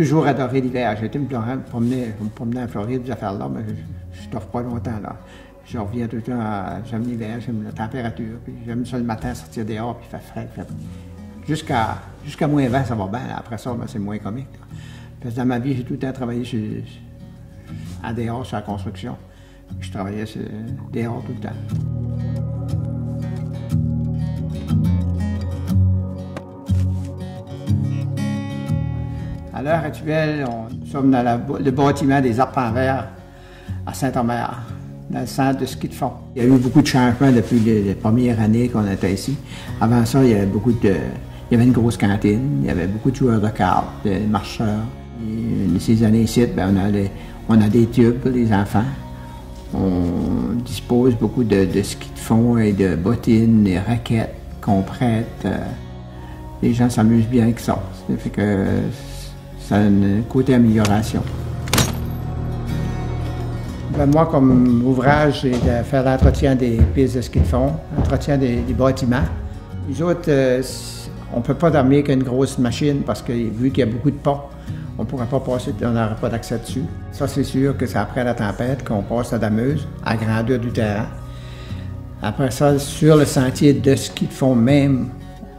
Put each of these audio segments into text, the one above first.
toujours adoré l'hiver. J'ai été me promener en Floride, des affaires là, mais je t'offre pas longtemps là. Je reviens tout le temps, j'aime l'hiver, j'aime la température, puis j'aime ça le matin sortir dehors, puis il fait frais. Jusqu'à moins 20, ça va bien. Là. Après ça, ben, c'est moins comique. Là. Parce que dans ma vie, j'ai tout le temps travaillé à dehors, sur la construction. Je travaillais dehors tout le temps. À l'heure actuelle, nous sommes dans le bâtiment des Arpents Verts à Saint-Omer, dans le centre de ski de fond. Il y a eu beaucoup de changements depuis les premières années qu'on était ici. Avant ça, il y avait il y avait une grosse cantine, il y avait beaucoup de joueurs de cartes, de marcheurs. Et ces années ici, ben, on a des tubes pour les enfants. On dispose beaucoup de ski de fond et de bottines, des raquettes qu'on prête. Les gens s'amusent bien avec ça. Ça fait que ça a un côté amélioration. Ben, moi, comme ouvrage, c'est de faire l'entretien des pistes de ski de fond, l'entretien des bâtiments. Les autres, on ne peut pas dormir qu'une grosse machine parce que vu qu'il y a beaucoup de ponts, on ne pourra pas passer, on n'aura pas d'accès dessus. Ça, c'est sûr que c'est après la tempête qu'on passe la dameuse à la grandeur du terrain. Après ça, sur le sentier de ski de fond même,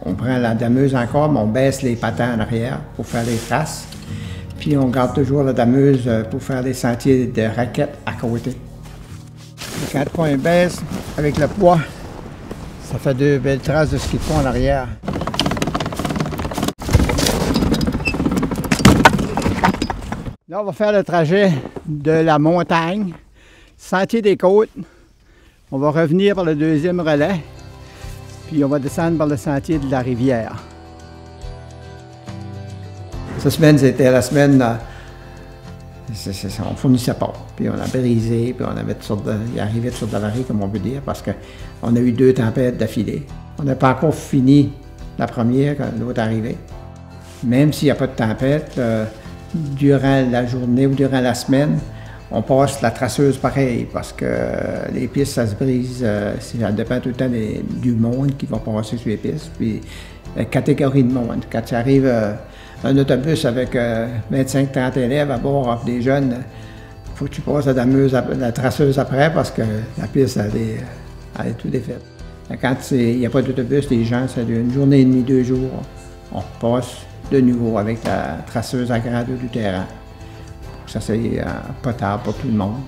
on prend la dameuse encore, mais on baisse les patins en arrière pour faire les traces. Puis on garde toujours la dameuse pour faire les sentiers de raquettes à côté. Et quand on baisse avec le poids, ça fait deux belles traces de ski de fond en arrière. Là, on va faire le trajet de la montagne, sentier des côtes. On va revenir par le deuxième relais, puis on va descendre par le sentier de la rivière. Cette semaine, c'était la semaine, on fournissait pas. Puis on a brisé, puis on avait il arrivait toutes sortes d'avaries, comme on peut dire, parce qu'on a eu 2 tempêtes d'affilée. On n'a pas encore fini la première quand l'autre est arrivée. Même s'il n'y a pas de tempête, durant la journée ou durant la semaine, on passe la traceuse pareil, parce que les pistes, ça se brise, ça dépend tout le temps du monde qui va passer sur les pistes, puis la catégorie de monde. Quand tu arrives un autobus avec 25-30 élèves à bord, des jeunes, il faut que tu passes la traceuse après, parce que la piste, elle est tout défaite. Quand il n'y a pas d'autobus, les gens, c'est une journée et demie, 2 jours, on passe de nouveau avec la traceuse à grandeur du terrain. Ça, c'est potable pour tout le monde.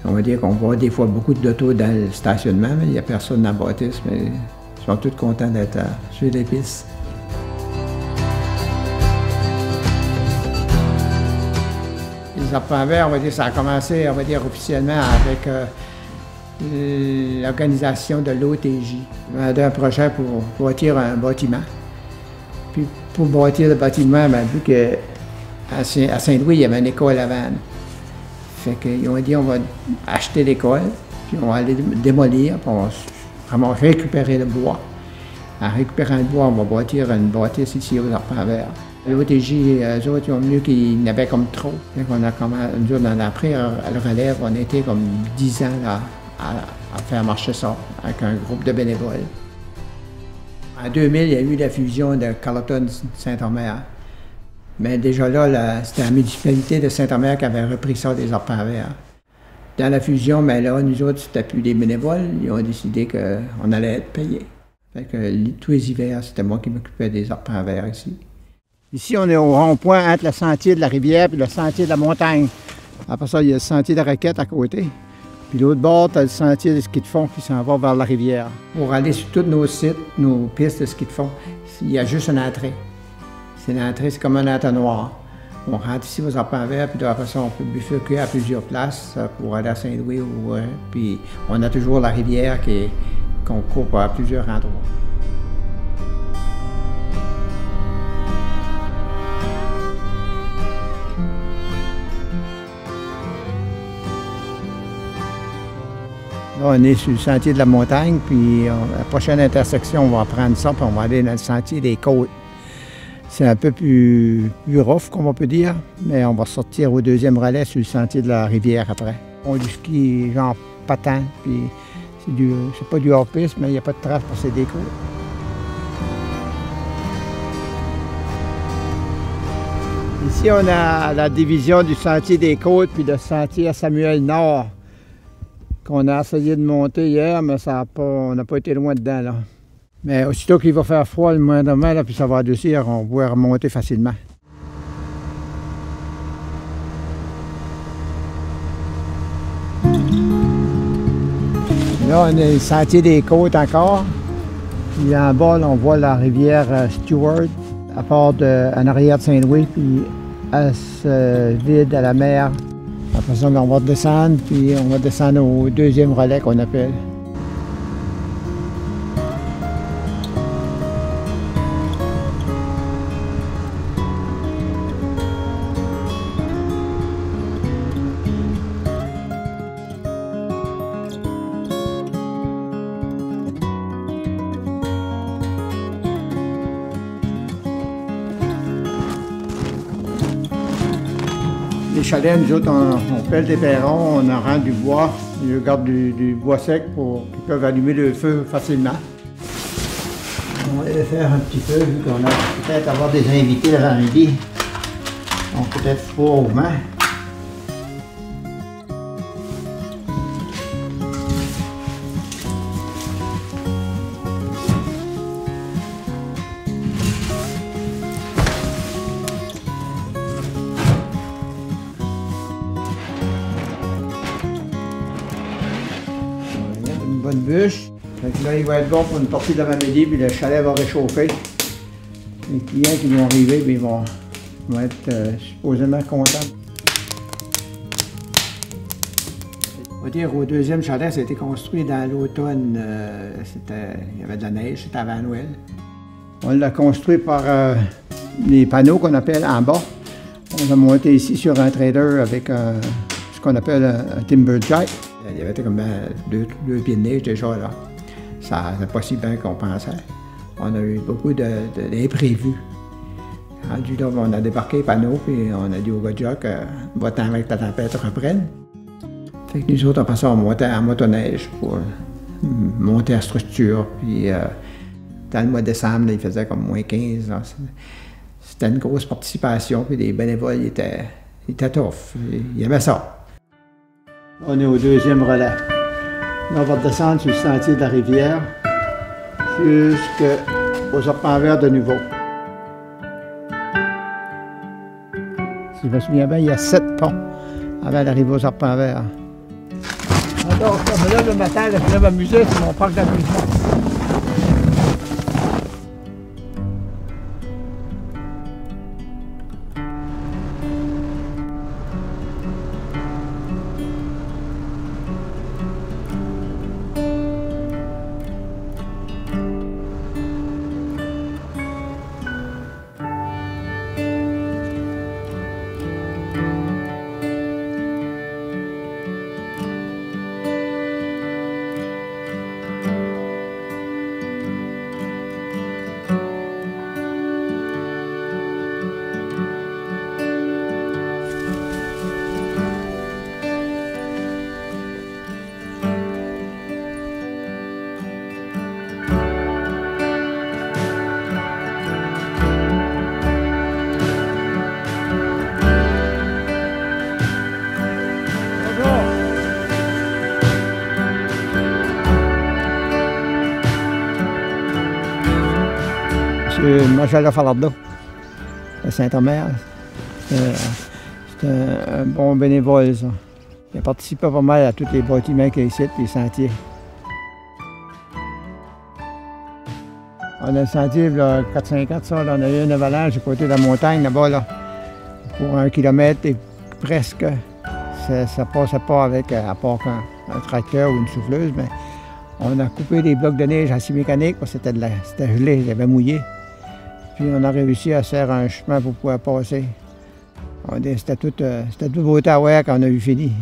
On va dire qu'on voit des fois beaucoup d'autos dans le stationnement, mais il n'y a personne dans la bâtisse, mais ils sont tous contents d'être sur les pistes. Les Arpents Verts, on va dire, ça a commencé, on va dire, officiellement avec l'organisation de l'OTJ. On a un projet pour bâtir un bâtiment. Puis pour bâtir le bâtiment, ben, vu qu'à Saint-Louis, il y avait une école avant. Fait qu'ils ont dit on va acheter l'école, puis on va aller démolir, puis on va récupérer le bois. En récupérant le bois, on va bâtir une bâtisse ici aux Arpents Verts. L'OTJ, eux autres, ils ont mieux qu'ils n'avaient comme trop. Fait qu'on a nous autres, on a pris le relève, on était comme 10 ans là, à faire marcher ça avec un groupe de bénévoles. En 2000, il y a eu la fusion de Carleton-Saint-Omer. Mais déjà là, c'était la municipalité de Saint-Omer qui avait repris ça des Arpents Verts. Dans la fusion, mais là, nous autres, c'était plus des bénévoles. Ils ont décidé qu'on allait être payés. Fait que tous les hivers, c'était moi qui m'occupais des Arpents Verts ici. Ici, on est au rond-point entre le sentier de la rivière et le sentier de la montagne. Après ça, il y a le sentier de raquette à côté. Puis l'autre bord, tu as le sentier de ski de fond qui s'en va vers la rivière. Pour aller sur tous nos sites, nos pistes de ski de fond, il y a juste une entrée. C'est une entrée, c'est comme un entonnoir. On rentre ici aux Arpents Verts, puis après ça, on peut bifurquer à plusieurs places pour aller à Saint-Louis. Puis on a toujours la rivière qu'on coupe à plusieurs endroits. Là, on est sur le sentier de la montagne, puis la prochaine intersection, on va prendre ça, puis on va aller dans le sentier des côtes. C'est un peu plus rough, comme on peut dire, mais on va sortir au deuxième relais sur le sentier de la rivière après. On du ski genre patin, puis c'est pas du hors-piste, mais il n'y a pas de trace pour ces côtes. Ici, on a la division du sentier des Côtes puis le sentier à Samuel Nord qu'on a essayé de monter hier, mais ça a pas, on n'a pas été loin dedans, là. Mais aussitôt qu'il va faire froid le lendemain, là, puis ça va adoucir, on pourra remonter facilement. Là, on a le sentier des Côtes encore. Puis en bas, là, on voit la rivière Stewart, à part en arrière de Saint-Louis, puis elle se vide à la mer. Après ça, on va descendre, puis on va descendre au deuxième relais qu'on appelle. Les chalets, nous autres, on pèle des perrons, on en rend du bois, ils gardent du bois sec pour qu'ils peuvent allumer le feu facilement. On va les faire un petit peu, vu qu'on a peut-être avoir des invités l'avant-midi. Donc peut-être froid aux mains. Bonne bûche. Donc là, il va être bon pour une partie de l'avant-midi, puis le chalet va réchauffer. Les clients qui vont arriver, puis ils vont être supposément contents. On va dire, au deuxième chalet, ça a été construit dans l'automne. Il y avait de la neige, c'était avant Noël. On l'a construit par les panneaux qu'on appelle en bas. On l'a monté ici sur un trailer avec ce qu'on appelle un timber jack. Il y avait comme deux pieds de neige déjà là. Ça n'est pas si bien qu'on pensait. On a eu beaucoup d'imprévus. Rendu là, on a débarqué les panneaux, puis on a dit au gars de Jack, va-t'en avec ta tempête reprenne. Fait que nous autres, on pensait à monter en motoneige pour monter la structure. Puis dans le mois de décembre, là, il faisait comme moins 15. C'était une grosse participation, puis les bénévoles ils étaient tough. Ils aimaient ça. On est au deuxième relais. Là, on va descendre sur le sentier de la rivière jusqu'aux Arpents Verts de nouveau. Si je me souviens bien, il y a 7 ponts avant d'arriver aux Arpents Verts. Alors, je me lève le matin, je vais m'amuser, c'est mon parc d'amusement. Majala Falardeau, de Saint-Omer. C'est un bon bénévole, ça. Il a participé pas mal à tous les bâtiments qu'il y a ici, puis les sentiers. On a le sentier, là, 4-5 ans, ça, là, on a eu une avalanche du côté de la montagne, là-bas, là, pour 1 kilomètre et presque. Ça passait pas avec, à part un tracteur ou une souffleuse, mais on a coupé des blocs de neige à scie mécanique, parce que c'était gelé, il avait mouillé. Puis on a réussi à faire un chemin pour pouvoir passer. C'était tout beau Ottawa quand on a eu fini.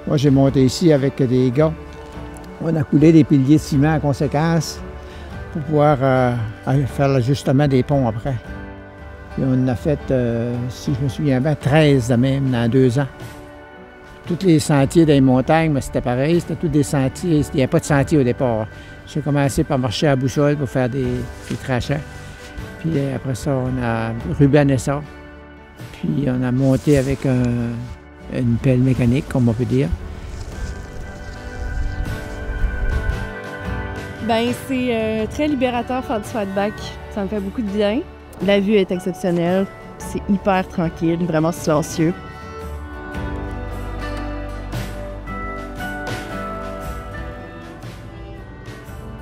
Moi, j'ai monté ici avec des gars. On a coulé des piliers de ciment en conséquence pour pouvoir faire l'ajustement des ponts après. Puis on a fait, si je me souviens bien, 13 de même dans 2 ans. Tous les sentiers dans les montagnes, mais c'était pareil, c'était tous des sentiers. Il n'y avait pas de sentier au départ. J'ai commencé par marcher à boussole pour faire des crachats. Puis après ça, on a rubané ça. Puis on a monté avec une pelle mécanique, comme on peut dire. Ben c'est très libérateur faire du swatback. Ça me fait beaucoup de bien. La vue est exceptionnelle. C'est hyper tranquille, vraiment silencieux.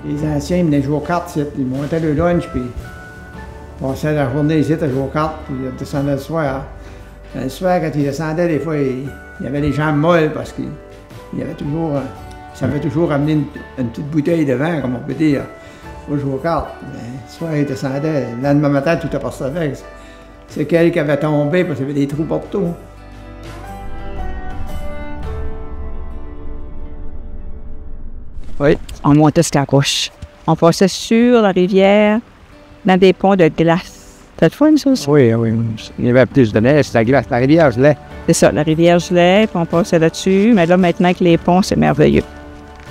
Les anciens, ils venaient jouer aux cartes ici. Ils montaient le lunch, puis ils passaient la journée ici à jouer aux cartes, puis ils descendaient le soir. Le soir, quand ils descendaient, des fois, il y avait les jambes molles parce qu'ils savaient toujours ramener une petite bouteille de vin, comme on peut dire, pour jouer aux cartes. Mais le soir, ils descendaient. Le lendemain matin, tout est passé avec. C'est quelqu'un qui avait tombé parce qu'il y avait des trous partout. Oui, on montait sur la roche. On passait sur la rivière, dans des ponts de glace. T'as le fun, ça aussi? Oui, oui. Il y avait plus de neige, la glace, la rivière gelait. C'est ça, la rivière gelait, puis on passait là-dessus. Mais là, maintenant, avec les ponts, c'est merveilleux.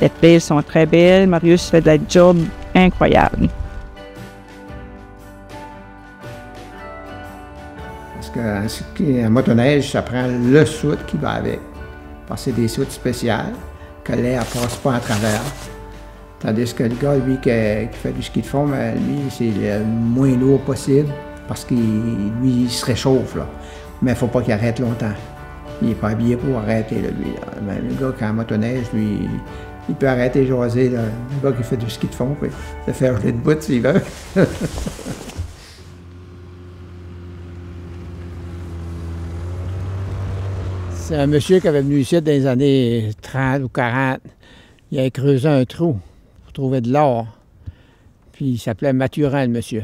Les piles sont très belles. Marius fait de la job incroyable. Parce qu'en motoneige, ça prend le soute qui va avec. Parce que c'est des soutes spéciales, que l'air ne passe pas à travers. Tandis que le gars, lui, qui fait du ski de fond, ben, lui, c'est le moins lourd possible, parce qu'il lui, il se réchauffe, là. Mais il ne faut pas qu'il arrête longtemps. Il n'est pas habillé pour arrêter, là, lui. Là. Mais le gars qui est en motoneige, lui, il peut arrêter jaser, là. Le gars qui fait du ski de fond, puis le faire geler de bout s'il veut. C'est un monsieur qui avait venu ici dans les années 30 ou 40. Il avait creusé un trou pour trouver de l'or. Puis il s'appelait Mathurin, le monsieur.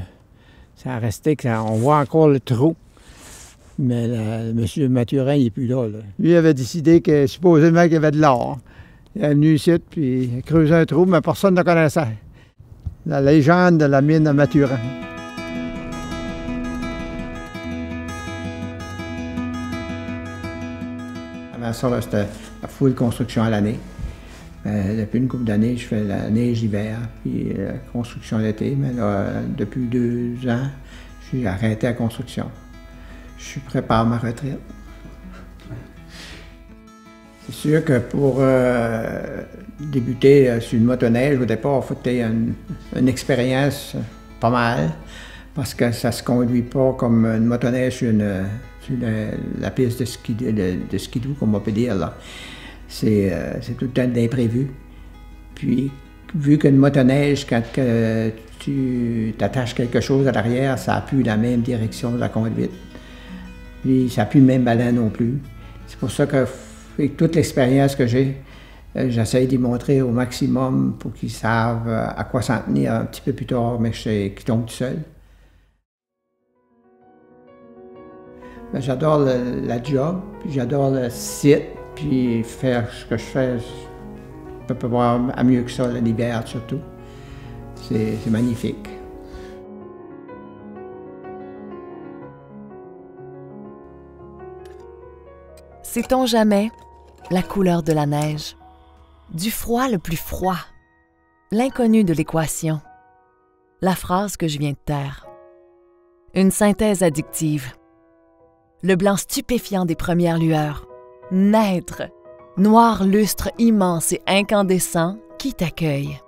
Ça a resté on voit encore le trou. Mais le monsieur Mathurin, il n'est plus là, là. Lui avait décidé que supposément qu'il y avait de l'or. Il est venu ici, puis il a creusé un trou, mais personne ne connaissait. La légende de la mine de Mathurin. Avant ça, c'était la full construction à l'année. Depuis une couple d'années, je fais la neige l'hiver, puis la construction l'été. Mais là, depuis 2 ans, j'ai arrêté la construction. Je suis prépare ma retraite. C'est sûr que pour débuter sur une motoneige, au départ, il faut que tu aies une expérience pas mal, parce que ça ne se conduit pas comme une motoneige sur la piste de skidoo, comme on peut dire, là. C'est tout le temps d'imprévu. Puis, vu qu'une motoneige, quand tu t'attaches quelque chose à l'arrière, ça n'a plus la même direction de la conduite. Puis, ça n'a plus le même ballon non plus. C'est pour ça que, avec toute l'expérience que j'ai, j'essaie d'y montrer au maximum pour qu'ils savent à quoi s'en tenir un petit peu plus tard, mais qu'ils tombent tout seuls. J'adore la job, puis j'adore le site, puis faire ce que je fais, je peux pas voir à mieux que ça, l'hiver surtout. C'est magnifique. Sait-on jamais la couleur de la neige? Du froid le plus froid, l'inconnu de l'équation, la phrase que je viens de taire. Une synthèse addictive. Le blanc stupéfiant des premières lueurs. Naître, noir lustre immense et incandescent qui t'accueille.